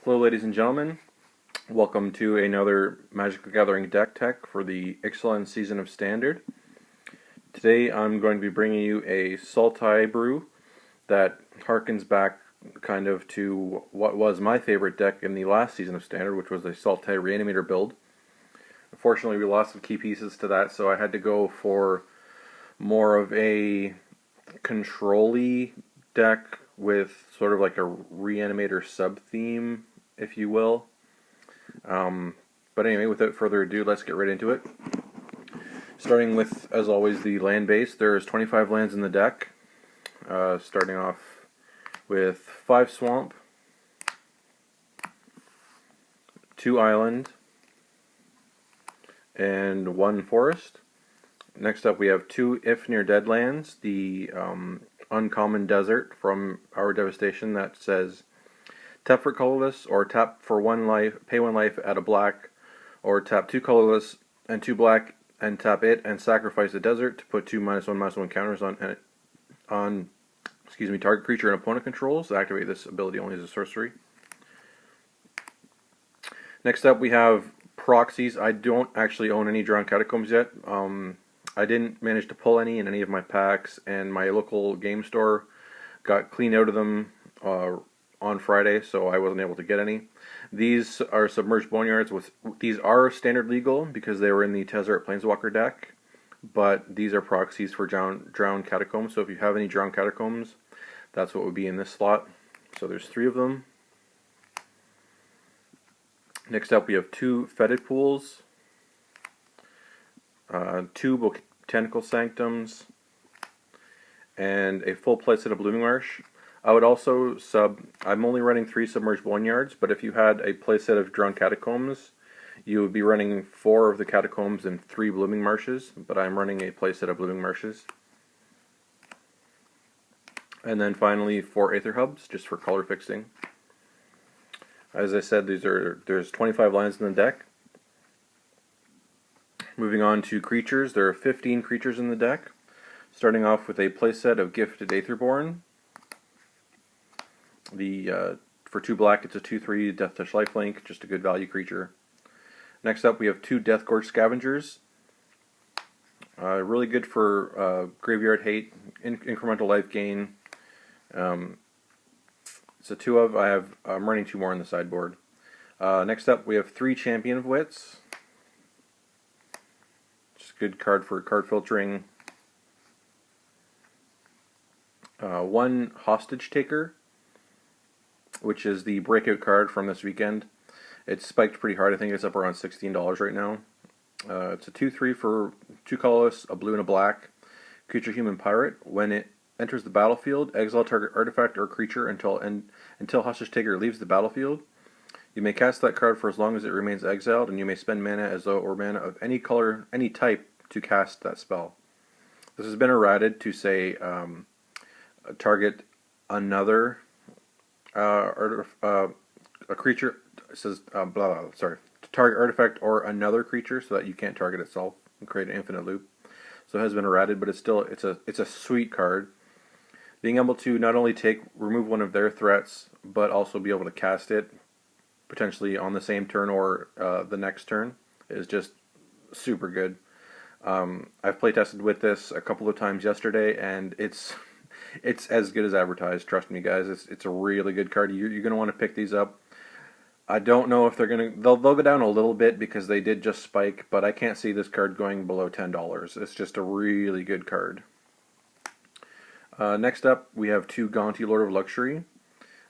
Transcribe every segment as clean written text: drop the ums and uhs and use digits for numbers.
Hello ladies and gentlemen, welcome to another Magic the Gathering deck tech for the Ixalan season of Standard. Today I'm going to be bringing you a Sultai brew that harkens back kind of to what was my favorite deck in the last season of Standard, which was a Sultai Reanimator build. Unfortunately we lost some key pieces to that, so I had to go for more of a control-y deck with sort of like a Reanimator sub-theme, if you will. But anyway, without further ado, let's get right into it. Starting with, as always, the land base. There's 25 lands in the deck. Starting off with 5 swamp, 2 island, and 1 forest. Next up we have 2 Ifnir Deadlands, the uncommon desert from Our Devastation that says tap for colorless, or tap for 1 life, pay 1 life, add a black, or tap 2 colorless and 2 black and tap it and sacrifice the desert to put 2 -1/-1 counters on target creature and opponent controls. Activate this ability only as a sorcery. Next up we have proxies. I don't actually own any Drowned Catacombs yet. I didn't manage to pull any in any of my packs, and my local game store got clean out of them on Friday, so I wasn't able to get any. These are Submerged Boneyards. These are standard legal because they were in the Tezzeret Planeswalker deck, but these are proxies for Drowned Catacombs, so if you have any Drowned Catacombs, that's what would be in this slot. So there's 3 of them. Next up we have 2 Fetid Pools, 2 Botanical Sanctums, and a full playset of Blooming Marsh. I would also I'm only running 3 Submerged Boneyards, but if you had a playset of Drowned Catacombs, you would be running 4 of the Catacombs and 3 Blooming Marshes, but I'm running a playset of Blooming Marshes. And then finally 4 Aether Hubs, just for color fixing. As I said, there's 25 lands in the deck. Moving on to creatures, there are 15 creatures in the deck. Starting off with a playset of Gifted Aetherborn. For 2 black, it's a 2/3 Death Touch lifelink, just a good value creature. Next up, we have 2 Deathgorge Scavengers. Really good for graveyard hate, incremental life gain. It's a 2 of. I'm running 2 more on the sideboard. Next up, we have 3 Champion of Wits. Just a good card for card filtering. 1 Hostage Taker, which is the breakout card from this weekend. It's spiked pretty hard. I think it's up around $16 right now. It's a 2/3 for 2 colorless, a blue and a black. Creature Human Pirate. When it enters the battlefield, exile target artifact or creature until Hostage Taker leaves the battlefield. You may cast that card for as long as it remains exiled, and you may spend mana as though or mana of any color, any type, to cast that spell. This has been errated to say target another a creature. It says to target artifact or another creature, so that you can't target itself and create an infinite loop. So it has been errated, but it's a sweet card. Being able to not only remove one of their threats, but also be able to cast it potentially on the same turn or the next turn is just super good. I've playtested with this a couple of times yesterday, and it's as good as advertised. Trust me, guys. It's a really good card. You're going to want to pick these up. I don't know if they'll go down a little bit because they did just spike, but I can't see this card going below $10. It's just a really good card. Next up, we have 2 Gonti, Lord of Luxury.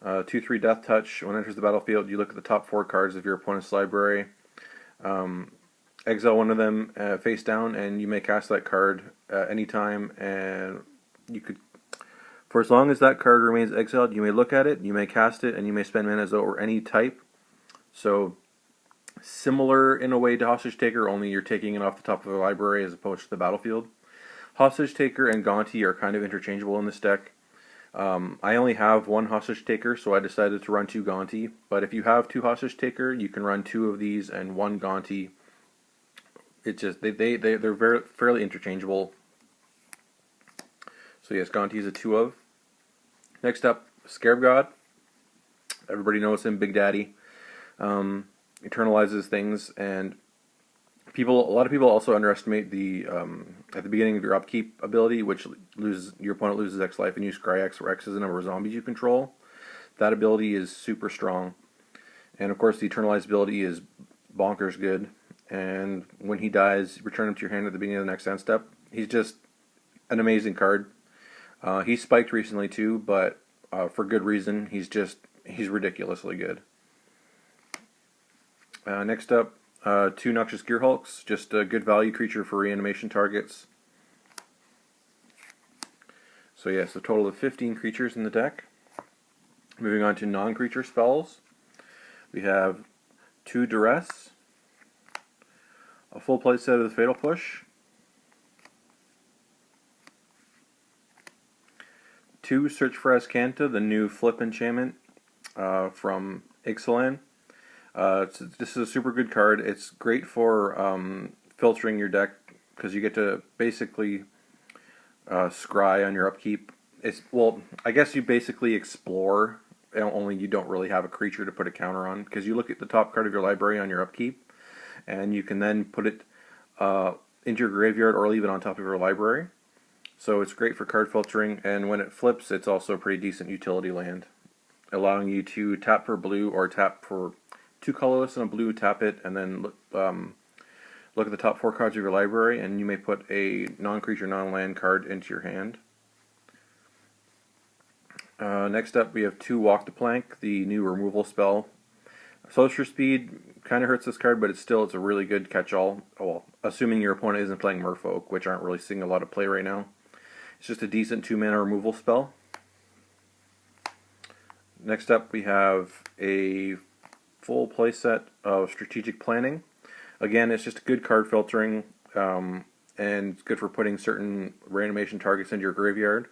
2/3 Death Touch. When it enters the battlefield, you look at the top 4 cards of your opponent's library. Exile one of them face down, and you may cast that card anytime, and you could, for as long as that card remains exiled, you may look at it, you may cast it, and you may spend mana as though or any type. So similar in a way to Hostage Taker, only you're taking it off the top of the library as opposed to the battlefield. Hostage Taker and Gonti are kind of interchangeable in this deck. I only have 1 Hostage Taker, so I decided to run 2 Gonti. But if you have 2 Hostage Taker, you can run 2 of these and 1 Gonti. It's just they're fairly interchangeable. So yes, Gonti is a 2 of. Next up, Scarab God. Everybody knows him, Big Daddy. Eternalizes things, and a lot of people also underestimate the at the beginning of your upkeep ability, which your opponent loses X life, and you scry X, where X is the number of zombies you control. That ability is super strong, and of course the Eternalized ability is bonkers good. And when he dies, return him to your hand at the beginning of the next end step. He's just an amazing card. He's spiked recently too, but for good reason. He's ridiculously good. Next up, 2 Noxious Gearhulks, just a good value creature for reanimation targets. So yes, a total of 15 creatures in the deck. Moving on to non-creature spells, we have 2 Duress, a full play set of the Fatal Push, 2 Search for Azcanta, the new flip enchantment from Ixalan. This is a super good card. It's great for filtering your deck, because you get to basically scry on your upkeep. I guess you basically explore, only you don't really have a creature to put a counter on, because you look at the top card of your library on your upkeep, and you can then put it into your graveyard or leave it on top of your library. So it's great for card filtering, and when it flips, it's also a pretty decent utility land, allowing you to tap for blue or tap for 2 colorless and a blue, tap it, and then look at the top 4 cards of your library, and you may put a non-creature, non-land card into your hand. Next up, we have 2 Walk the Plank, the new removal spell. Sorcerer Speed kind of hurts this card, but it's a really good catch-all. Well, assuming your opponent isn't playing Merfolk, which aren't really seeing a lot of play right now. It's just a decent 2-mana removal spell. Next up, we have a full playset of Strategic Planning. Again, it's just a good card filtering, and it's good for putting certain reanimation targets into your graveyard.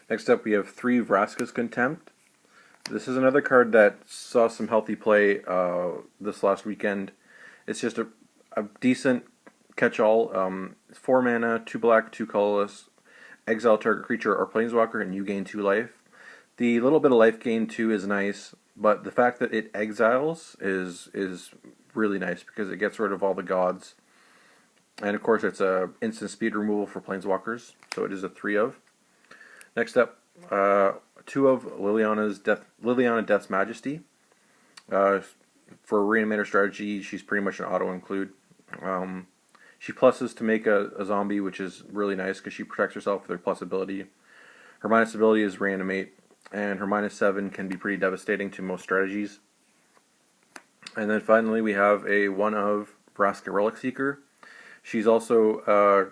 Next up, we have 3 Vraska's Contempt. This is another card that saw some healthy play this last weekend. It's just a decent catch-all. 4 mana, 2 black, 2 colorless. Exile target creature or planeswalker, and you gain 2 life. The little bit of life gain too is nice, but the fact that it exiles is really nice, because it gets rid of all the gods. And of course, it's a instant speed removal for planeswalkers, so it is a 3 of. Next up, 2 of Liliana Death's Majesty. For a reanimator strategy, she's pretty much an auto-include. She pluses to make a zombie, which is really nice because she protects herself with her plus ability. Her minus ability is reanimate, and her -7 can be pretty devastating to most strategies. And then finally we have a 1 of Vraska Relic Seeker. She's also a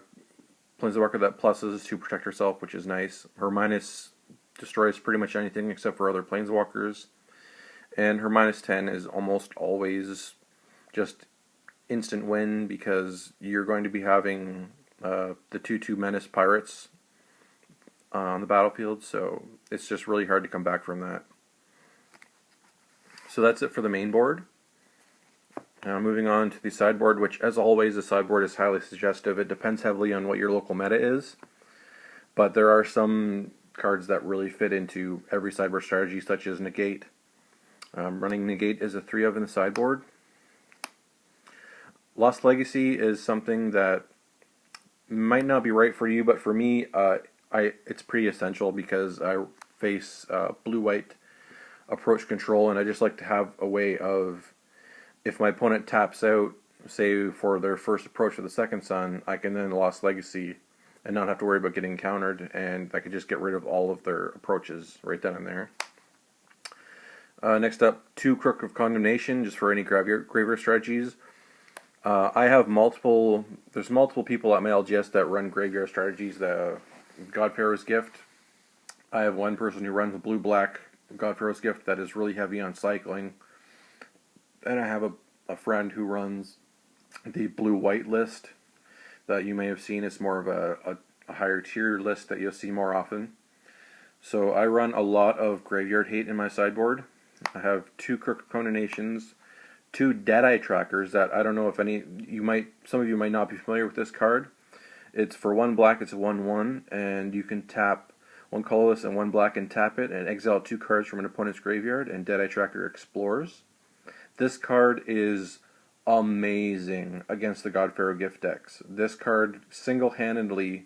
planeswalker that pluses to protect herself, which is nice. Her minus destroys pretty much anything except for other planeswalkers. And her -10 is almost always just instant win, because you're going to be having the 2/2 Menace Pirates on the battlefield, so it's just really hard to come back from that. So that's it for the main board. Now moving on to the sideboard, which as always the sideboard is highly suggestive. It depends heavily on what your local meta is, but there are some cards that really fit into every sideboard strategy, such as Negate. Running Negate is a 3 of in the sideboard. Lost Legacy is something that might not be right for you, but for me, it's pretty essential, because I face blue-white approach control, and I just like to have a way of, if my opponent taps out, say for their first approach for the second sun, I can then Lost Legacy and not have to worry about getting countered, and I could just get rid of all of their approaches right then and there. Next up, 2 Crook of Condemnation, just for any graveyard strategies. I have there's multiple people at my LGS that run graveyard strategies. The Godpharaoh's Gift. I have one person who runs the blue-black Godpharaoh's Gift that is really heavy on cycling. And I have a friend who runs the blue-white list that you may have seen. It's more of a higher tier list that you'll see more often. So I run a lot of graveyard hate in my sideboard. I have 2 Crook of Condemnations, 2 Deadeye Trackers that I don't know if some of you might not be familiar with this card. It's for 1 black, it's a 1/1, and you can tap 1 colorless and 1 black, and tap it and exile 2 cards from an opponent's graveyard, and Deadeye Tracker explores. This card is amazing against the God Pharaoh gift decks. This card single-handedly,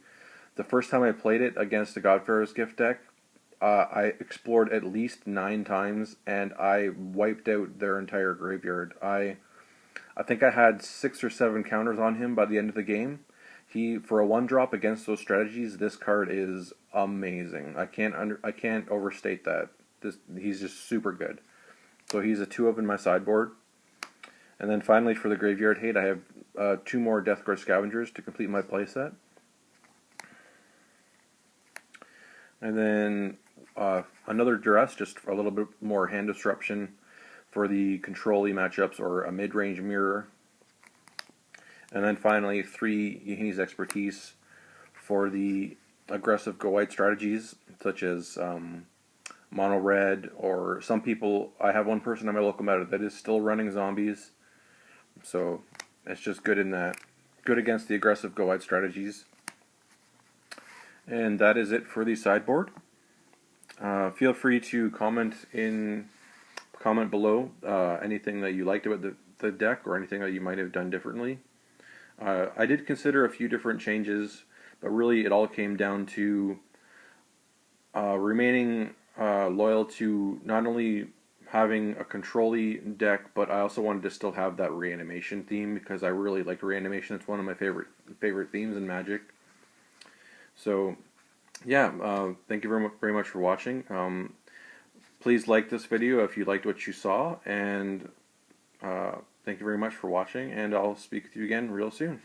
the first time I played it against the God Pharaoh's gift deck, I explored at least 9 times and I wiped out their entire graveyard. I think I had 6 or 7 counters on him by the end of the game. For a 1-drop against those strategies, this card is amazing. I can't overstate that. He's just super good. So he's a 2-of in my sideboard. And then finally, for the graveyard hate, I have 2 more Deathgorge Scavengers to complete my playset. And then another Duress, just a little bit more hand disruption for the control-y matchups, or a mid-range mirror. And then finally, 3 Yaheeni's Expertise for the aggressive go-white strategies, such as mono red, or some people, I have one person on my local meta that is still running zombies, so it's just good in that, good against the aggressive go-white strategies. And that is it for the sideboard. Feel free to comment below anything that you liked about the deck, or anything that you might have done differently. I did consider a few different changes, but really it all came down to remaining loyal to not only having a control-y deck, but I also wanted to still have that reanimation theme, because I really like reanimation. It's one of my favorite themes in Magic. So yeah, thank you very much for watching. Please like this video if you liked what you saw, and thank you very much for watching, and I'll speak with you again real soon.